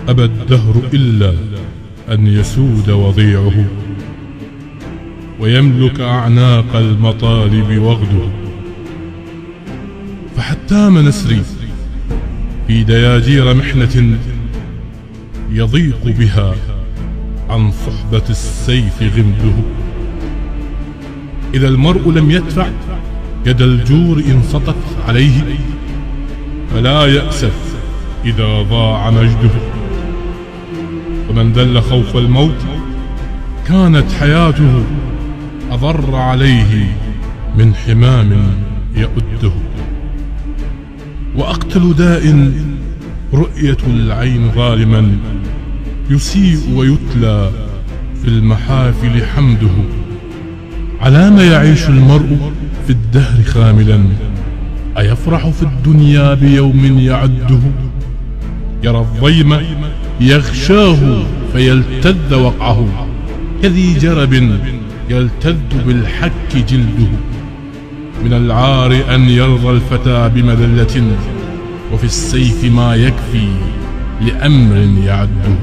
أبى الدهر إلا أن يسود وضيعه ويملك أعناق المطالب وغده. فحتام نسري في دياجير محنة يضيق بها عن صحبة السيف غمده. إذا المرء لم يدفع يد الجور إن سطت عليه فلا يأسف إذا ضاع مجده. ومن ذل خوف الموت كانت حياته أضر عليه من حمام يؤده. وأقتل داء رؤية العين ظالما يسيء ويتلى في المحافل حمده. على ما يعيش المرء في الدهر خاملا أيفرح في الدنيا بيوم يعده. يرى الضيم يغشاه فيلتذ وقعه كذي جرب يلتذ بالحك جلده. من العار أن يرضى الفتى بمذلة وفي السيف ما يكفي لأمر يعده.